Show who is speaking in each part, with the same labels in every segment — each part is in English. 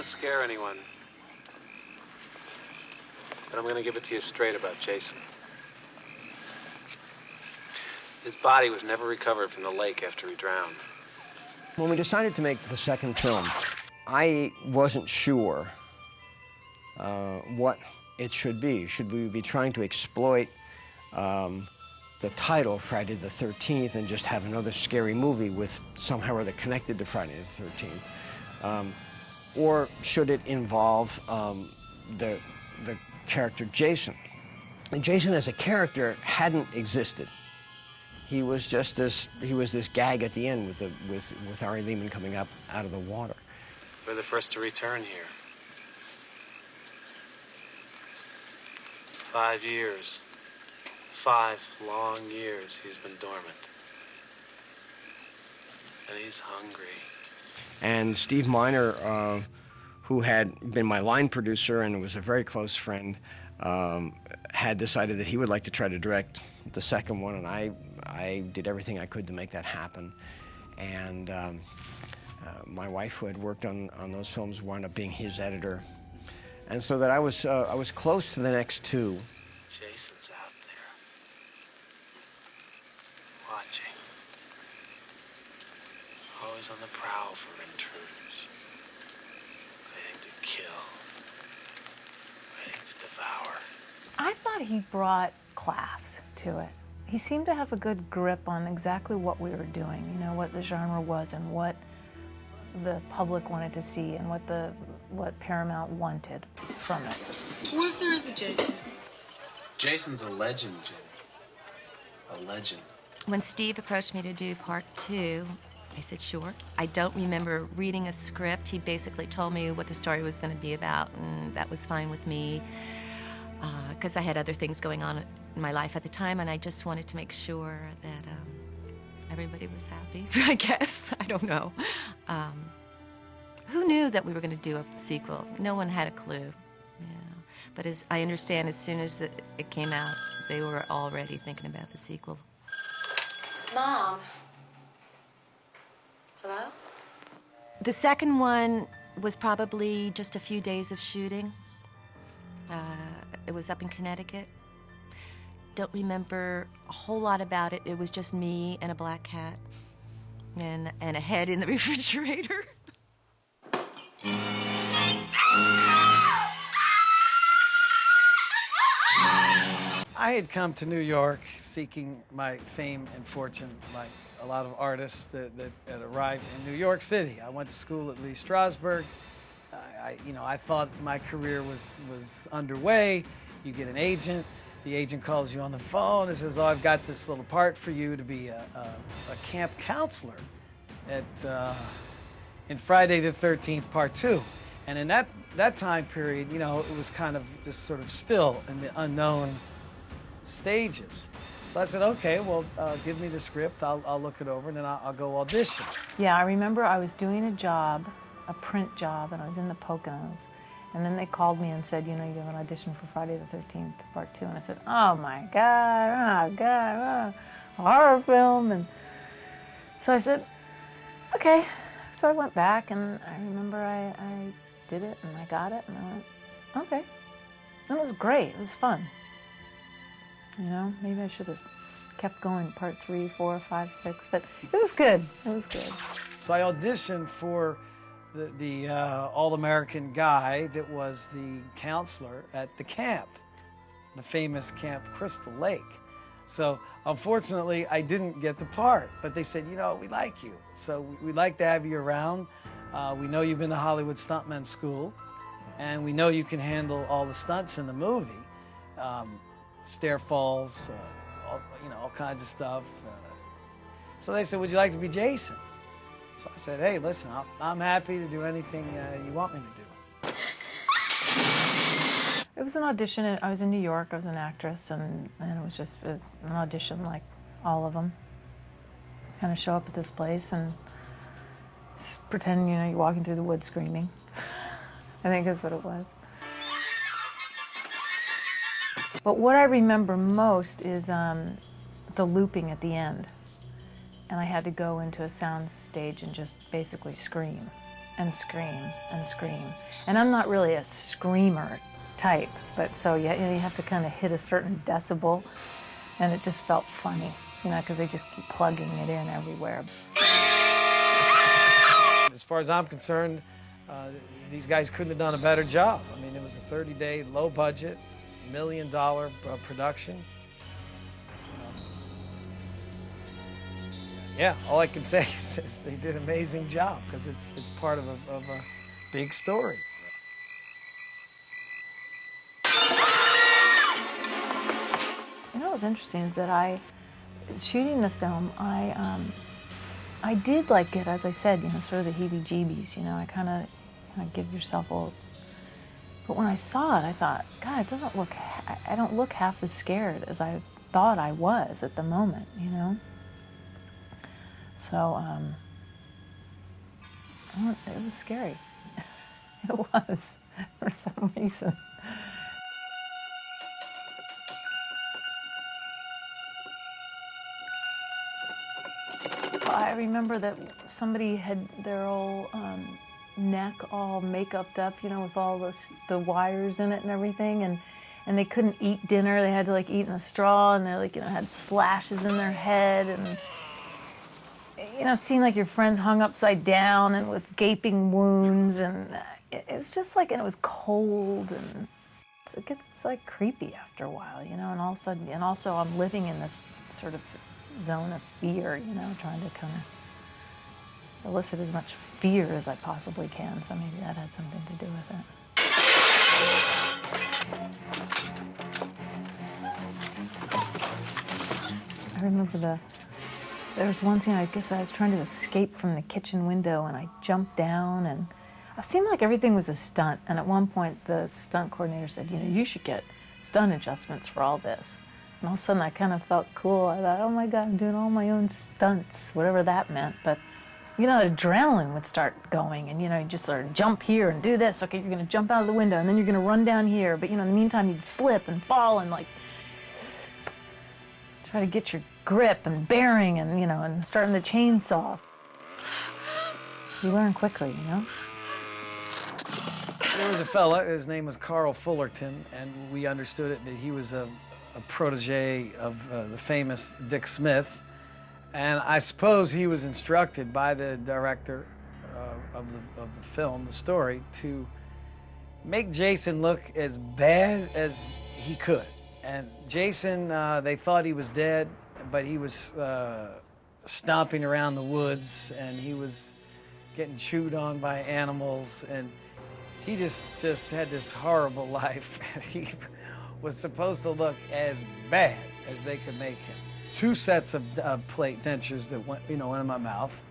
Speaker 1: scare anyone. But I'm gonna give it to you straight about Jason. His body was never recovered from the lake after he drowned.
Speaker 2: When we decided to make the second film, I wasn't sure what it should be. Should we be trying to exploit the title, Friday the 13th, and just have another scary movie with somehow or other connected to Friday the 13th? Or should it involve the character Jason? And Jason as a character hadn't existed. He was just this gag at the end with Ari Lehman coming up out of the water.
Speaker 1: We're the first to return here. 5 years. 5 long years he's been dormant. And he's hungry.
Speaker 2: And Steve Miner, who had been my line producer and was a very close friend, had decided that he would like to try to direct the second one, and I did everything I could to make that happen. And my wife, who had worked on those films, wound up being his editor. And so that I was close to the next two.
Speaker 1: Jason's out there, watching. Always on the prowl for intruders. Waiting to kill. Waiting to devour.
Speaker 3: I thought he brought class to it. He seemed to have a good grip on exactly what we were doing, you know, what the genre was and what the public wanted to see and what Paramount wanted from it.
Speaker 4: What if there is a Jason?
Speaker 1: Jason's a legend, Jim. A legend.
Speaker 5: When Steve approached me to do part 2, I said, sure. I don't remember reading a script. He basically told me what the story was going to be about, and that was fine with me, because I had other things going on in my life at the time, and I just wanted to make sure that everybody was happy, I guess. I don't know. Who knew that we were going to do a sequel? No one had a clue. Yeah. But as I understand, as soon as it came out, they were already thinking about the sequel.
Speaker 6: Mom. Hello?
Speaker 5: The second one was probably just a few days of shooting. It was up in Connecticut. Don't remember a whole lot about it. It was just me and a black cat and a head in the refrigerator.
Speaker 7: I had come to New York seeking my fame and fortune, like a lot of artists that had arrived in New York City. I went to school at Lee Strasberg. I thought my career was underway. You get an agent. The agent calls you on the phone and says, "Oh, I've got this little part for you to be a camp counselor in Friday the 13th, Part 2." And in that time period, you know, it was kind of just sort of still in the unknown stages. So I said, okay, well, give me the script. I'll look it over, and then I'll go audition.
Speaker 3: Yeah, I remember I was doing a job, a print job, and I was in the Poconos. And then they called me and said, you know, you have an audition for Friday the 13th, Part 2. And I said, oh my God, a horror film. And so I said, okay. So I went back, and I remember I did it, and I got it, and I went, okay. And it was great. It was fun. You know, maybe I should have kept going, Part 3, 4, 5, 6, but it was good. It was good.
Speaker 7: So I auditioned for the all-American guy that was the counselor at the camp, the famous Camp Crystal Lake. So unfortunately, I didn't get the part, but they said, you know, we like you, so we'd like to have you around. We know you've been to Hollywood Stuntman School, and we know you can handle all the stunts in the movie. Stair falls, all kinds of stuff. So they said, would you like to be Jason? So I said, hey, listen, I'm happy to do anything you want me to do.
Speaker 3: It was an audition. I was in New York. I was an actress, and it was an audition like all of them. Kind of show up at this place and pretend, you know, you're walking through the woods screaming. I think that's what it was. But what I remember most is the looping at the end. And I had to go into a sound stage and just basically scream. and scream and scream. And I'm not really a screamer type, but so you have to kind of hit a certain decibel, and it just felt funny, because they just keep plugging it in everywhere.
Speaker 7: As far as I'm concerned, these guys couldn't have done a better job. I mean, it was a 30-day, low-budget, $1 million production. Yeah, all I can say is they did an amazing job, because it's part of a big story.
Speaker 3: What's interesting is that shooting the film, I did like get, as I said, sort of the heebie-jeebies. I kind of give yourself a. But when I saw it, I thought, God, it doesn't look. I don't look half as scared as I thought I was at the moment. So it was scary. It was for some reason. I remember that somebody had their old neck all make-upped up, with all the wires in it and everything, and they couldn't eat dinner. They had to eat in a straw, and they had slashes in their head, and seeing your friends hung upside down and with gaping wounds, and it's just and it was cold, and it gets creepy after a while, and all of a sudden, and also I'm living in this sort of zone of fear, trying to kind of elicit as much fear as I possibly can, so maybe that had something to do with it. I remember there was one scene, I guess I was trying to escape from the kitchen window, and I jumped down, and it seemed like everything was a stunt, and at one point the stunt coordinator said, you should get stunt adjustments for all this. And all of a sudden, I kind of felt cool. I thought, oh my God, I'm doing all my own stunts, whatever that meant. But, the adrenaline would start going, and, you just sort of jump here and do this. Okay, you're going to jump out of the window, and then you're going to run down here. But, in the meantime, you'd slip and fall and, try to get your grip and bearing and, and starting the chainsaw. You learn quickly,
Speaker 7: There was a fella, his name was Carl Fullerton, and we understood it that he was a protege of the famous Dick Smith, and I suppose he was instructed by the director of the film, the story, to make Jason look as bad as he could. And Jason, they thought he was dead, but he was stomping around the woods, and he was getting chewed on by animals, and he just had this horrible life, and he was supposed to look as bad as they could make him. 2 sets of plate dentures that went in my mouth,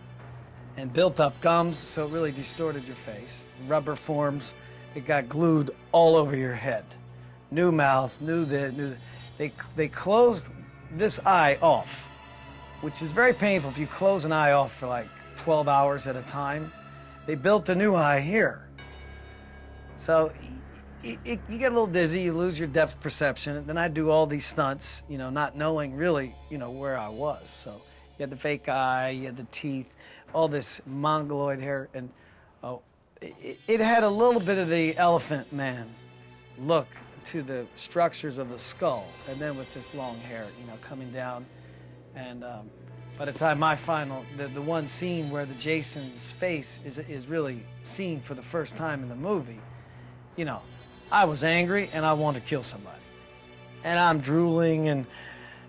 Speaker 7: and built up gums, so it really distorted your face. Rubber forms that got glued all over your head. New mouth, they closed this eye off, which is very painful if you close an eye off for 12 hours at a time. They built a new eye here. So you get a little dizzy, you lose your depth perception, and then I do all these stunts, not knowing really, where I was. So you had the fake eye, you had the teeth, all this mongoloid hair, and it had a little bit of the Elephant Man look to the structures of the skull, and then with this long hair, coming down. And by the time the one scene where the Jason's face is really seen for the first time in the movie, I was angry and I wanted to kill somebody. And I'm drooling and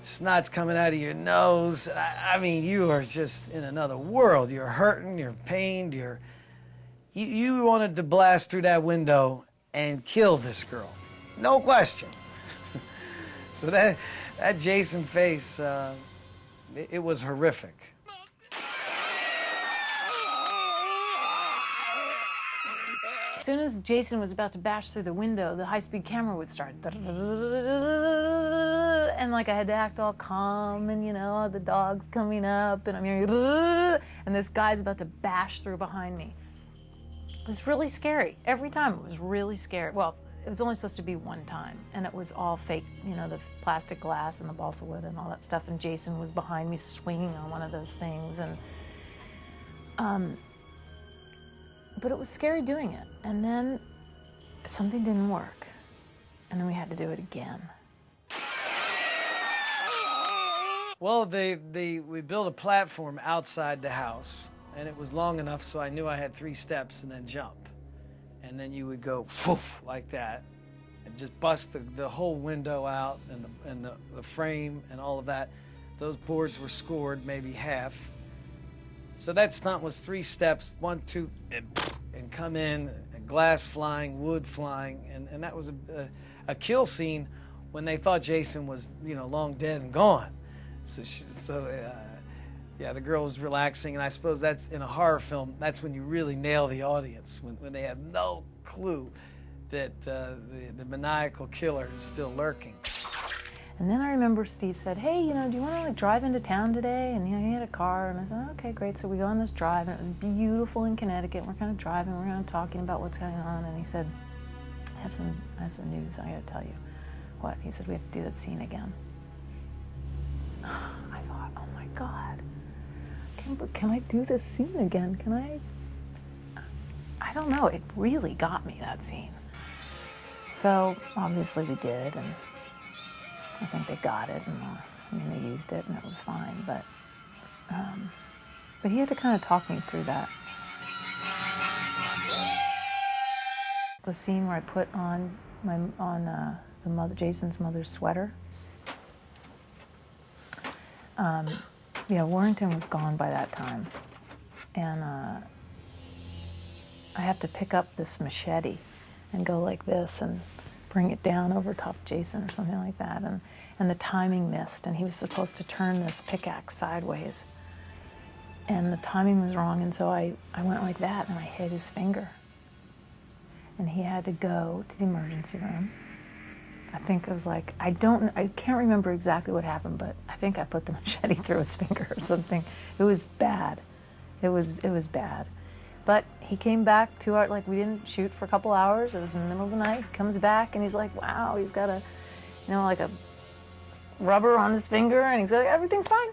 Speaker 7: snot's coming out of your nose. I mean, you are just in another world. You're hurting, you're pained, you wanted to blast through that window and kill this girl. No question. So that Jason face, it was horrific.
Speaker 3: As soon as Jason was about to bash through the window, the high-speed camera would start. And I had to act all calm, and the dog's coming up, and I'm hearing, and this guy's about to bash through behind me. It was really scary. Every time it was really scary. Well, it was only supposed to be one time, and it was all fake, the plastic glass and the balsa wood and all that stuff, and Jason was behind me swinging on one of those things, and but it was scary doing it. And then something didn't work. And then we had to do it again.
Speaker 7: Well, we built a platform outside the house, and it was long enough so I knew I had 3 steps and then jump. And then you would go whoosh, like that, and just bust the whole window out and the frame and all of that. Those boards were scored, maybe half. So that stunt was 3 steps, 1, 2, and come in, and glass flying, wood flying, and that was a kill scene when they thought Jason was, long dead and gone. Yeah, the girl was relaxing, and I suppose that's in a horror film. That's when you really nail the audience, when they have no clue that the maniacal killer is still lurking.
Speaker 3: And then I remember Steve said, hey, do you want to drive into town today? And he had a car, and I said, okay, great. So we go on this drive, and it was beautiful in Connecticut. We're kind of driving, we're kind of talking about what's going on, and he said, I have some news I got to tell you. What? He said, we have to do that scene again. I thought, oh my God, can I do this scene again? Can I don't know, it really got me, that scene. So obviously we did, and I think they got it, and they used it, and it was fine. But he had to kind of talk me through that. The scene where I put on Jason's mother's sweater. Warrington was gone by that time, and I have to pick up this machete and go like this and bring it down over top Jason or something like that, and the timing missed, and he was supposed to turn this pickaxe sideways, and the timing was wrong, and so I went like that, and I hit his finger, and he had to go to the emergency room. I think it was like, I can't remember exactly what happened, but I think I put the machete through his finger or something. It was bad. It was bad. But he came back 2 hours, like we didn't shoot for a couple hours. It was in the middle of the night. He comes back and he's like, wow, he's got like a rubber on his finger, and he's like, everything's fine.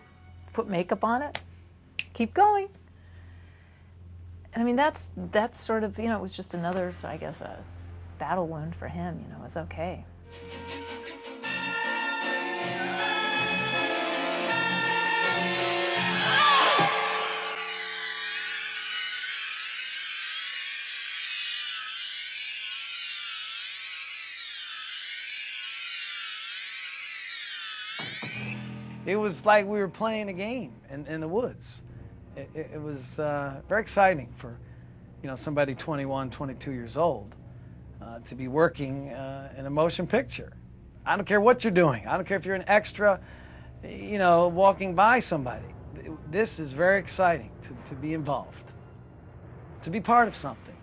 Speaker 3: Put makeup on it, keep going. And I mean, that's sort of, it was just another, so I guess a battle wound for him, it was okay.
Speaker 7: It was like we were playing a game in the woods. It was very exciting for, somebody 21, 22 years old to be working in a motion picture. I don't care what you're doing. I don't care if you're an extra, walking by somebody. This is very exciting to be involved, to be part of something.